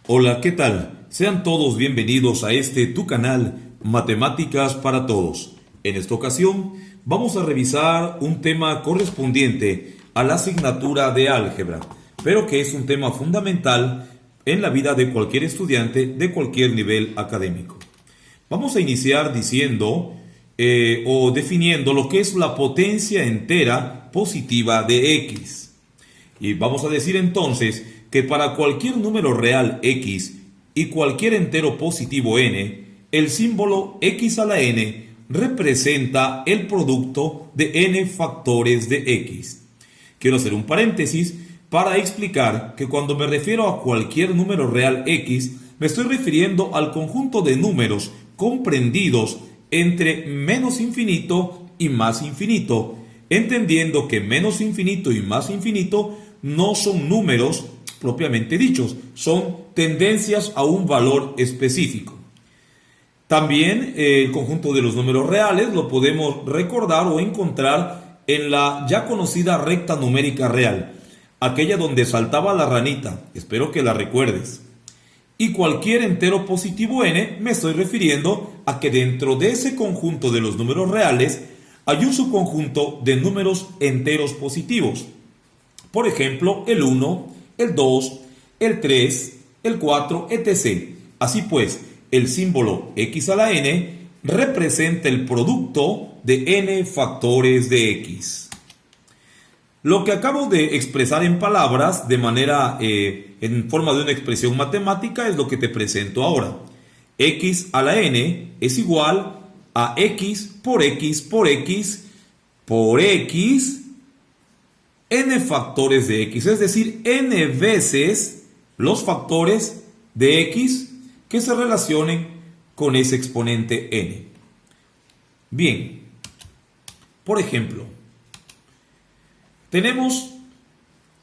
Hola, ¿qué tal? Sean todos bienvenidos a tu canal Matemáticas para Todos. En esta ocasión vamos a revisar un tema correspondiente a la asignatura de álgebra, pero que es un tema fundamental en la vida de cualquier estudiante de cualquier nivel académico. Vamos a iniciar diciendo o definiendo lo que es la potencia entera positiva de x. Y vamos a decir entonces que para cualquier número real x y cualquier entero positivo n, el símbolo x a la n representa el producto de n factores de x. Quiero hacer un paréntesis para explicar que cuando me refiero a cualquier número real x, me estoy refiriendo al conjunto de números comprendidos entre menos infinito y más infinito, entendiendo que menos infinito y más infinito no son números propiamente dichos, son tendencias a un valor específico. También el conjunto de los números reales lo podemos recordar o encontrar en la ya conocida recta numérica real, aquella donde saltaba la ranita, espero que la recuerdes. Y cualquier entero positivo n, me estoy refiriendo a que dentro de ese conjunto de los números reales hay un subconjunto de números enteros positivos. Por ejemplo, el 1, el 2, el 3, el 4, etc. Así pues, el símbolo x a la n representa el producto de n factores de x. Lo que acabo de expresar en palabras de manera en forma de una expresión matemática es lo que te presento ahora. X a la n es igual a x por x por x por x n factores de x, es decir, n veces los factores de x que se relacionen con ese exponente n. Bien, por ejemplo, tenemos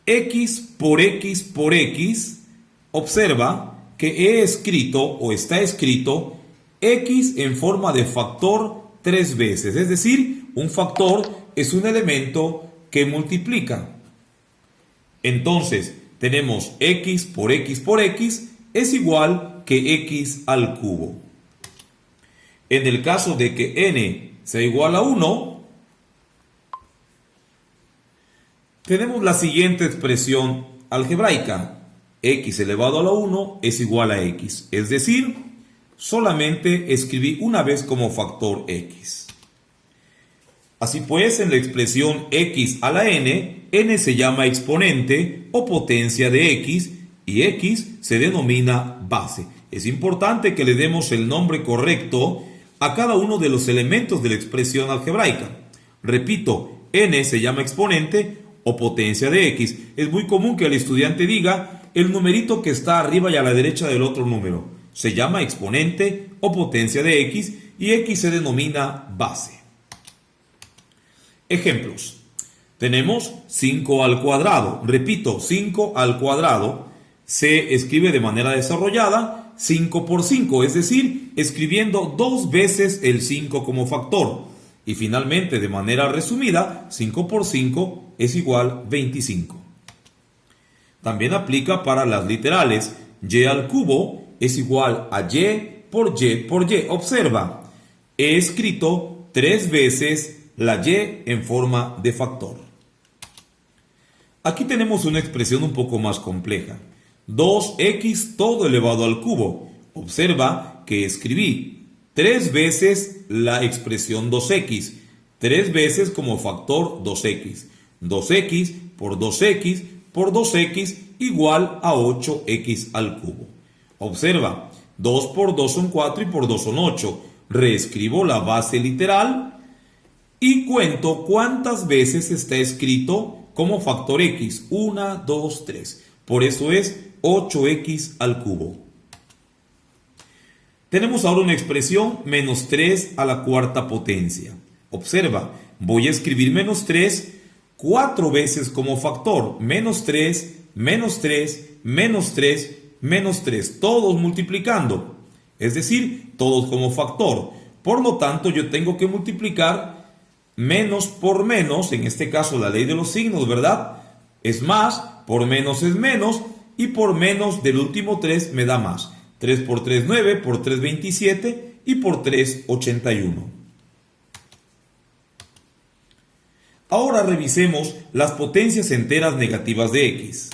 x por x por x. Observa que he escrito o está escrito x en forma de factor 3 veces, es decir, un factor es un elemento que multiplica. Entonces, tenemos x por x es igual que x al cubo. En el caso de que n sea igual a 1, tenemos la siguiente expresión algebraica. X elevado a la 1 es igual a x. Es decir, solamente escribí una vez como factor x. Así pues, en la expresión x a la n, n se llama exponente o potencia de x y x se denomina base. Es importante que le demos el nombre correcto a cada uno de los elementos de la expresión algebraica. Repito, n se llama exponente o potencia de x. Es muy común que el estudiante diga el numerito que está arriba y a la derecha del otro número. Se llama exponente o potencia de x y x se denomina base. Ejemplos. Tenemos 5 al cuadrado. Repito, 5 al cuadrado se escribe de manera desarrollada 5 por 5, es decir, escribiendo 2 veces el 5 como factor. Y finalmente, de manera resumida, 5 por 5 es igual a 25. También aplica para las literales. Y al cubo es igual a y por y por y. Observa, he escrito 3 veces la y en forma de factor. Aquí tenemos una expresión un poco más compleja. 2x todo elevado al cubo. Observa que escribí 3 veces la expresión 2x. 3 veces como factor 2x. 2x por 2x por 2x igual a 8x al cubo. Observa, 2 por 2 son 4 y por 2 son 8. Reescribo la base literal y cuento cuántas veces está escrito como factor x. 1, 2, 3. Por eso es 8x al cubo. Tenemos ahora una expresión menos 3 a la cuarta potencia. Observa, voy a escribir menos 3 4 veces como factor. Menos 3, menos 3, menos 3, menos 3. Todos multiplicando. Es decir, todos como factor. Por lo tanto, yo tengo que multiplicar menos por menos, en este caso la ley de los signos, ¿verdad? Es más, por menos es menos, y por menos del último 3 me da más. 3 por 3, 9, por 3, 27 y por 3, 81. Ahora revisemos las potencias enteras negativas de x.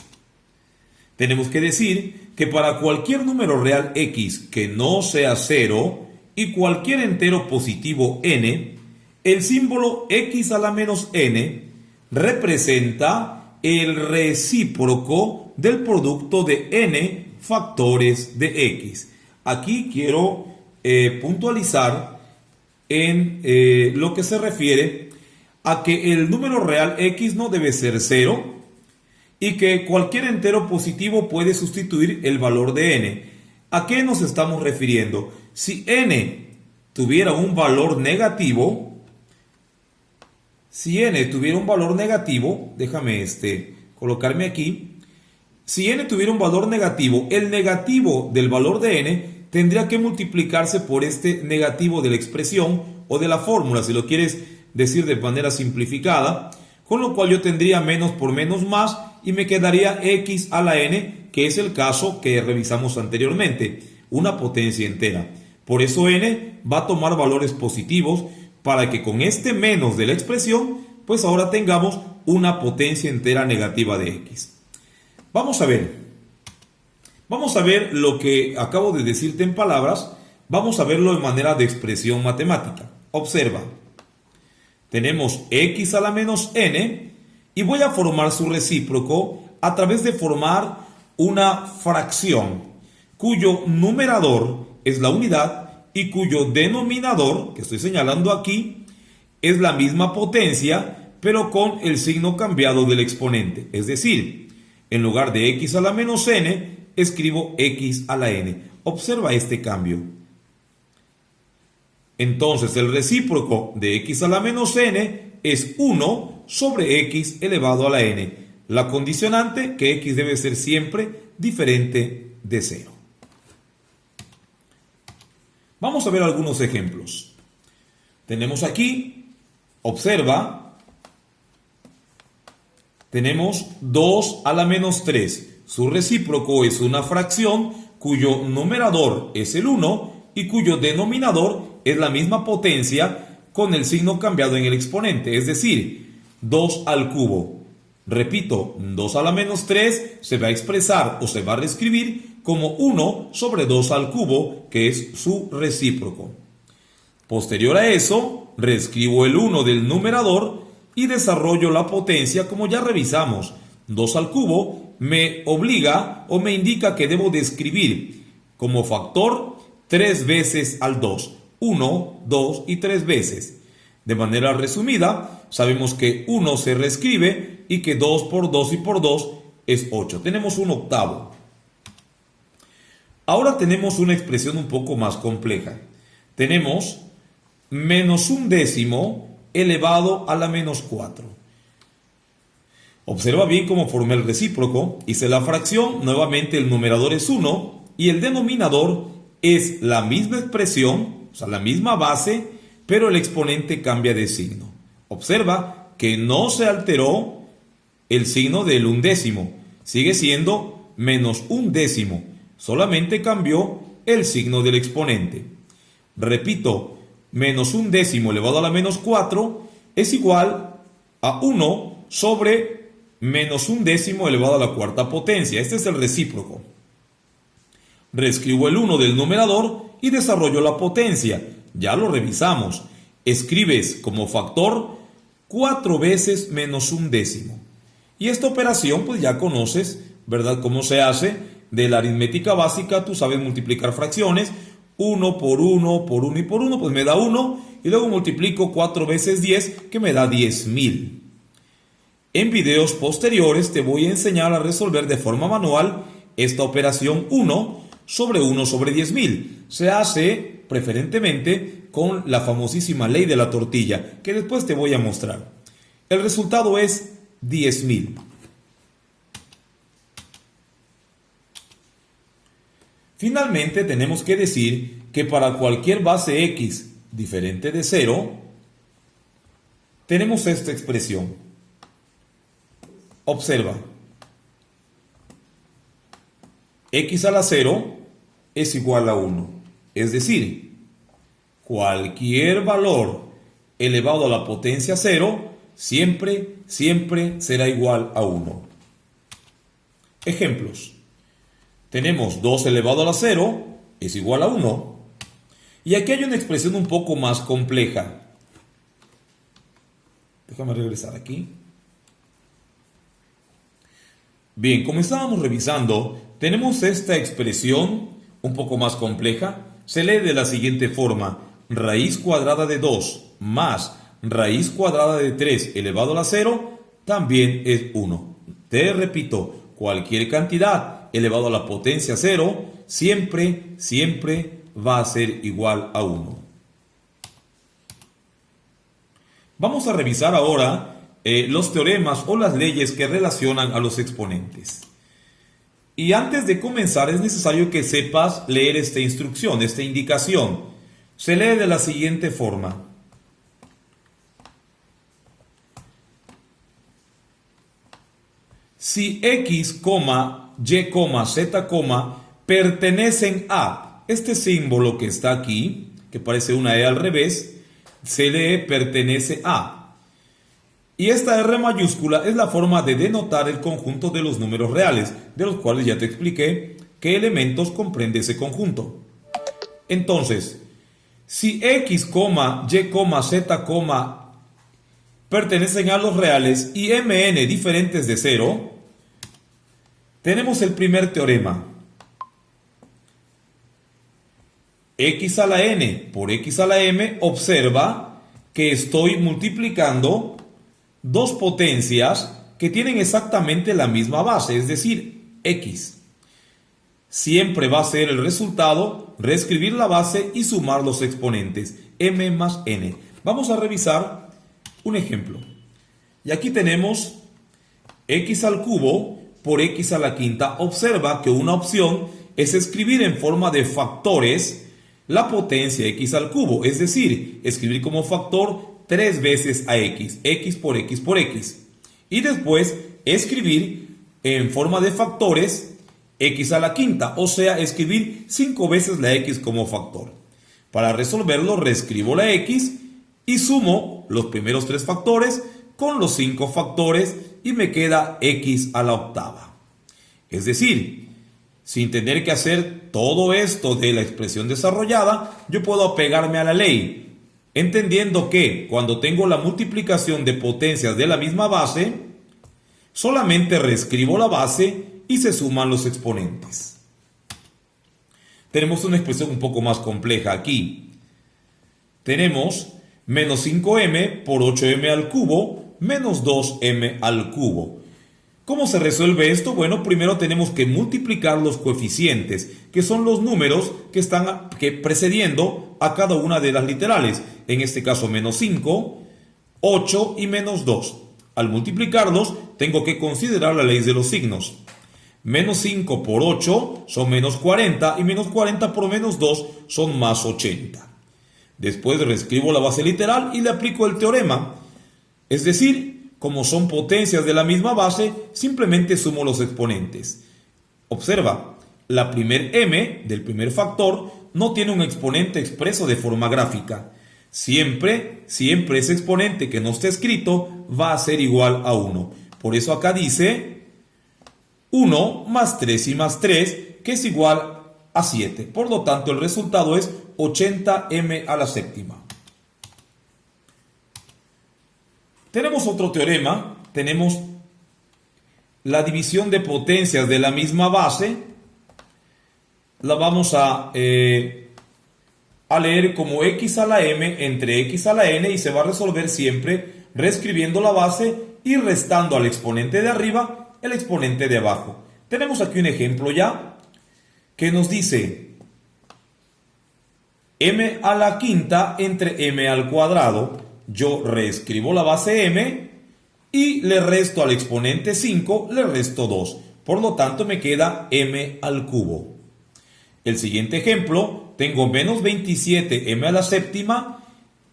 Tenemos que decir que para cualquier número real x que no sea 0 y cualquier entero positivo n, el símbolo x a la menos n representa el recíproco del producto de n factores de x. Aquí quiero puntualizar en lo que se refiere a que el número real x no debe ser 0 y que cualquier entero positivo puede sustituir el valor de n. ¿A qué nos estamos refiriendo? Si n tuviera un valor negativo, déjame colocarme aquí. Si n tuviera un valor negativo, el negativo del valor de n tendría que multiplicarse por este negativo de la expresión o de la fórmula, si lo quieres decir de manera simplificada, con lo cual yo tendría menos por menos más y me quedaría x a la n, que es el caso que revisamos anteriormente, una potencia entera. Por eso n va a tomar valores positivos para que con este menos de la expresión, pues ahora tengamos una potencia entera negativa de x. Vamos a ver lo que acabo de decirte en palabras, vamos a verlo de manera de expresión matemática. Observa, tenemos x a la menos n y voy a formar su recíproco a través de formar una fracción cuyo numerador es la unidad y cuyo denominador, que estoy señalando aquí, es la misma potencia, pero con el signo cambiado del exponente. Es decir, en lugar de x a la menos n, escribo x a la n. Observa este cambio. Entonces el recíproco de x a la menos n es 1 sobre x elevado a la n. La condicionante que x debe ser siempre diferente de 0. Vamos a ver algunos ejemplos. Tenemos aquí, observa, tenemos 2 a la menos 3. Su recíproco es una fracción cuyo numerador es el 1 y cuyo denominador es la misma potencia con el signo cambiado en el exponente, es decir, 2 al cubo. Repito, 2 a la menos 3 se va a expresar o se va a reescribir como 1 sobre 2 al cubo, que es su recíproco. Posterior a eso, reescribo el 1 del numerador y desarrollo la potencia como ya revisamos. 2 al cubo me obliga o me indica que debo de escribir como factor 3 veces al 2. 1, 2 y 3 veces. De manera resumida, sabemos que 1 se reescribe y que 2 por 2 y por 2 es 8. Tenemos un octavo. Ahora tenemos una expresión un poco más compleja. Tenemos menos un décimo elevado a la menos 4. Observa bien cómo formé el recíproco. Hice la fracción, nuevamente el numerador es 1 y el denominador es la misma expresión, o sea, la misma base, pero el exponente cambia de signo. Observa que no se alteró el signo del undécimo. Sigue siendo menos un décimo. Solamente cambió el signo del exponente. Repito, menos un décimo elevado a la menos 4 es igual a 1 sobre menos un décimo elevado a la cuarta potencia. Este es el recíproco. Reescribo el 1 del numerador y desarrollo la potencia. Ya lo revisamos. Escribes como factor 4 veces menos un décimo. Y esta operación pues ya conoces, ¿verdad?, cómo se hace. De la aritmética básica tú sabes multiplicar fracciones. 1 por 1 por 1 y por 1 pues me da 1. Y luego multiplico 4 veces 10 que me da 10.000. En videos posteriores te voy a enseñar a resolver de forma manual esta operación 1 sobre 1 sobre 10.000. Se hace preferentemente con la famosísima ley de la tortilla, que después te voy a mostrar. El resultado es 10.000. Finalmente tenemos que decir que para cualquier base x diferente de 0, tenemos esta expresión. Observa. x a la 0 es igual a 1. Es decir, cualquier valor elevado a la potencia 0 siempre será igual a 1. Ejemplos. Tenemos 2 elevado a la 0 es igual a 1. Y aquí hay una expresión un poco más compleja. Déjame regresar aquí. Bien, como estábamos revisando, tenemos esta expresión un poco más compleja. Se lee de la siguiente forma: raíz cuadrada de 2 más raíz cuadrada de 3 elevado a la 0 también es 1. Te repito, cualquier cantidad elevado a la potencia 0 siempre va a ser igual a 1. Vamos a revisar ahora los teoremas o las leyes que relacionan a los exponentes. Y antes de comenzar es necesario que sepas leer esta instrucción, esta indicación. Se lee de la siguiente forma: si x, y, z, pertenecen a este símbolo que está aquí, que parece una E al revés, se lee pertenece a. Y esta R mayúscula es la forma de denotar el conjunto de los números reales, de los cuales ya te expliqué qué elementos comprende ese conjunto. Entonces, si x, y, z, pertenecen a los reales y mn diferentes de 0, tenemos el primer teorema. X a la n por x a la m, observa que estoy multiplicando dos potencias que tienen exactamente la misma base, es decir, x. Siempre va a ser el resultado reescribir la base y sumar los exponentes, m más n. Vamos a revisar un ejemplo. Y aquí tenemos x al cubo por x a la quinta. Observa que una opción es escribir en forma de factores la potencia x al cubo, es decir, escribir como factor 3 veces a x, x por x por x. Y después escribir en forma de factores x a la quinta, o sea, escribir 5 veces la x como factor. Para resolverlo, reescribo la x y sumo los primeros 3 factores con los 5 factores y me queda x a la octava. Es decir, sin tener que hacer todo esto de la expresión desarrollada, yo puedo apegarme a la ley, entendiendo que cuando tengo la multiplicación de potencias de la misma base, solamente reescribo la base y se suman los exponentes. Tenemos una expresión un poco más compleja aquí. Tenemos menos 5m por 8m al cubo menos 2m al cubo. ¿Cómo se resuelve esto? Bueno, primero tenemos que multiplicar los coeficientes, que son los números que están precediendo a cada una de las literales. En este caso, menos 5, 8 y menos 2. Al multiplicarlos, tengo que considerar la ley de los signos. Menos 5 por 8 son menos 40 y menos 40 por menos 2 son más 80. Después reescribo la base literal y le aplico el teorema. Es decir, como son potencias de la misma base, simplemente sumo los exponentes. Observa, la primer m del primer factor no tiene un exponente expreso de forma gráfica. Siempre ese exponente que no esté escrito va a ser igual a 1. Por eso acá dice 1 más 3 y más 3, que es igual a 7. Por lo tanto, el resultado es 80m a la séptima. Tenemos otro teorema, tenemos la división de potencias de la misma base, la vamos a leer como x a la m entre x a la n y se va a resolver siempre reescribiendo la base y restando al exponente de arriba el exponente de abajo. Tenemos aquí un ejemplo ya que nos dice m a la quinta entre m al cuadrado. Yo reescribo la base m y le resto al exponente 5, le resto 2. Por lo tanto, me queda m al cubo. El siguiente ejemplo, tengo menos 27m a la séptima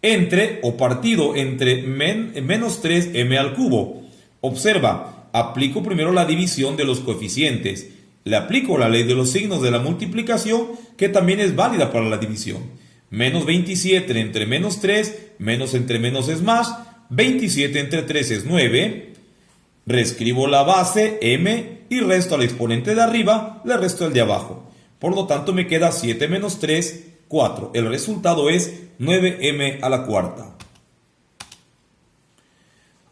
entre o partido entre menos 3m al cubo. Observa, aplico primero la división de los coeficientes. Le aplico la ley de los signos de la multiplicación, que también es válida para la división. Menos 27 entre menos 3, menos entre menos es más, 27 entre 3 es 9. Reescribo la base, m, y resto al exponente de arriba, le resto el de abajo. Por lo tanto me queda 7 menos 3, 4. El resultado es 9m a la cuarta.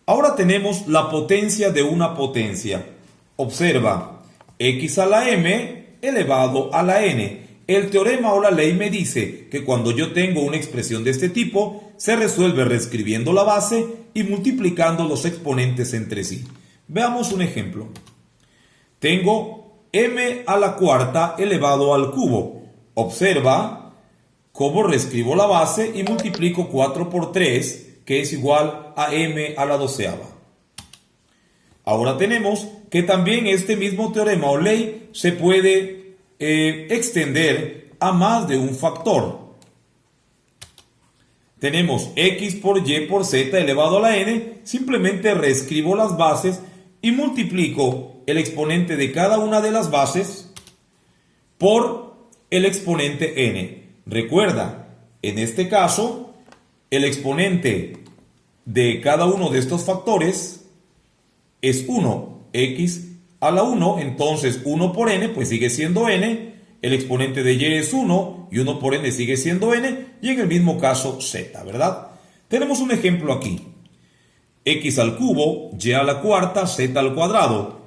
Ahora tenemos la potencia de una potencia. Observa, x a la m elevado a la n. El teorema o la ley me dice que cuando yo tengo una expresión de este tipo, se resuelve reescribiendo la base y multiplicando los exponentes entre sí. Veamos un ejemplo. Tengo m a la cuarta elevado al cubo. Observa cómo reescribo la base y multiplico 4 por 3, que es igual a m a la doceava. Ahora tenemos que también este mismo teorema o ley se puede extender a más de un factor. Tenemos x por y por z elevado a la n, simplemente reescribo las bases y multiplico el exponente de cada una de las bases por el exponente n. Recuerda, en este caso, el exponente de cada uno de estos factores es 1, x a la 1, entonces 1 por n pues sigue siendo n, el exponente de y es 1 y 1 por n sigue siendo n, y en el mismo caso z, ¿verdad? Tenemos un ejemplo aquí. X al cubo, y a la cuarta, z al cuadrado,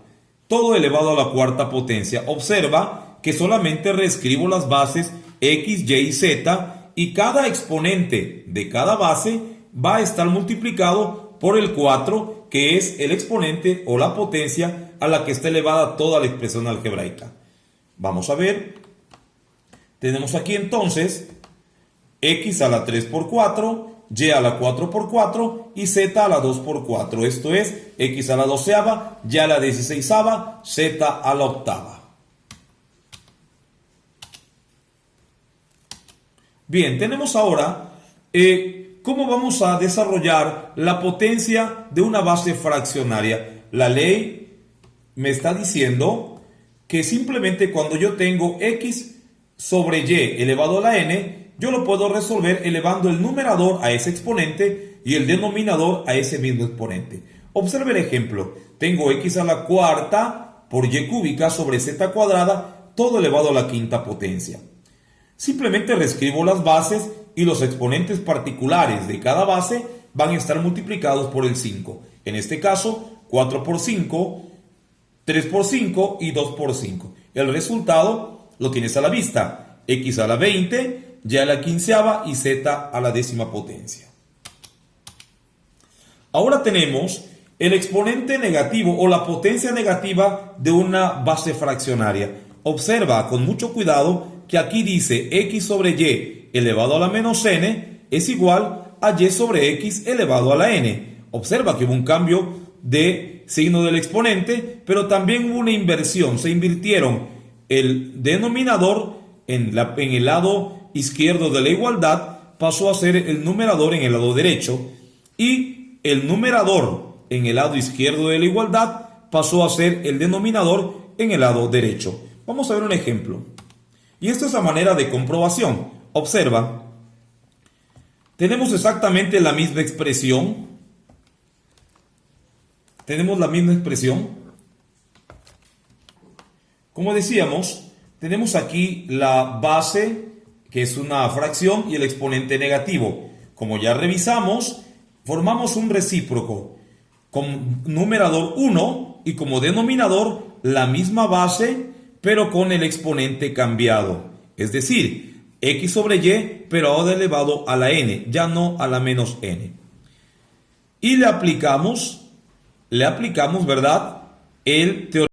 todo elevado a la cuarta potencia. Observa que solamente reescribo las bases x, y y z, y cada exponente de cada base va a estar multiplicado por el 4, que es el exponente o la potencia a la que está elevada toda la expresión algebraica. Vamos a ver. Tenemos aquí entonces x a la 3 por 4, y a la 4 por 4 y z a la 2 por 4. Esto es x a la doceava, y a la 16ava, z a la octava. Bien, tenemos ahora cómo vamos a desarrollar la potencia de una base fraccionaria. La ley me está diciendo que simplemente cuando yo tengo x sobre y elevado a la n, yo lo puedo resolver elevando el numerador a ese exponente y el denominador a ese mismo exponente. Observe el ejemplo. Tengo x a la cuarta por y cúbica sobre z cuadrada, todo elevado a la quinta potencia. Simplemente reescribo las bases y los exponentes particulares de cada base van a estar multiplicados por el 5. En este caso, 4 por 5, 3 por 5 y 2 por 5. El resultado lo tienes a la vista. X a la 20, y a la quinceava y z a la décima potencia. Ahora tenemos el exponente negativo o la potencia negativa de una base fraccionaria. Observa con mucho cuidado que aquí dice x sobre y elevado a la menos n es igual a y sobre x elevado a la n. Observa que hubo un cambio de signo del exponente, pero también hubo una inversión. Se invirtieron el denominador en el lado izquierdo de la igualdad, pasó a ser el numerador en el lado derecho, y el numerador en el lado izquierdo de la igualdad pasó a ser el denominador en el lado derecho. Vamos a ver un ejemplo. Y esto es a manera de comprobación. Observa. Tenemos exactamente la misma expresión. Tenemos la misma expresión. Como decíamos, tenemos aquí la base, que es una fracción, y el exponente negativo. Como ya revisamos, formamos un recíproco con numerador 1 y como denominador la misma base, pero con el exponente cambiado. Es decir, x sobre y, pero ahora elevado a la n, ya no a la menos n. Y le aplicamos, ¿verdad?, el teorema.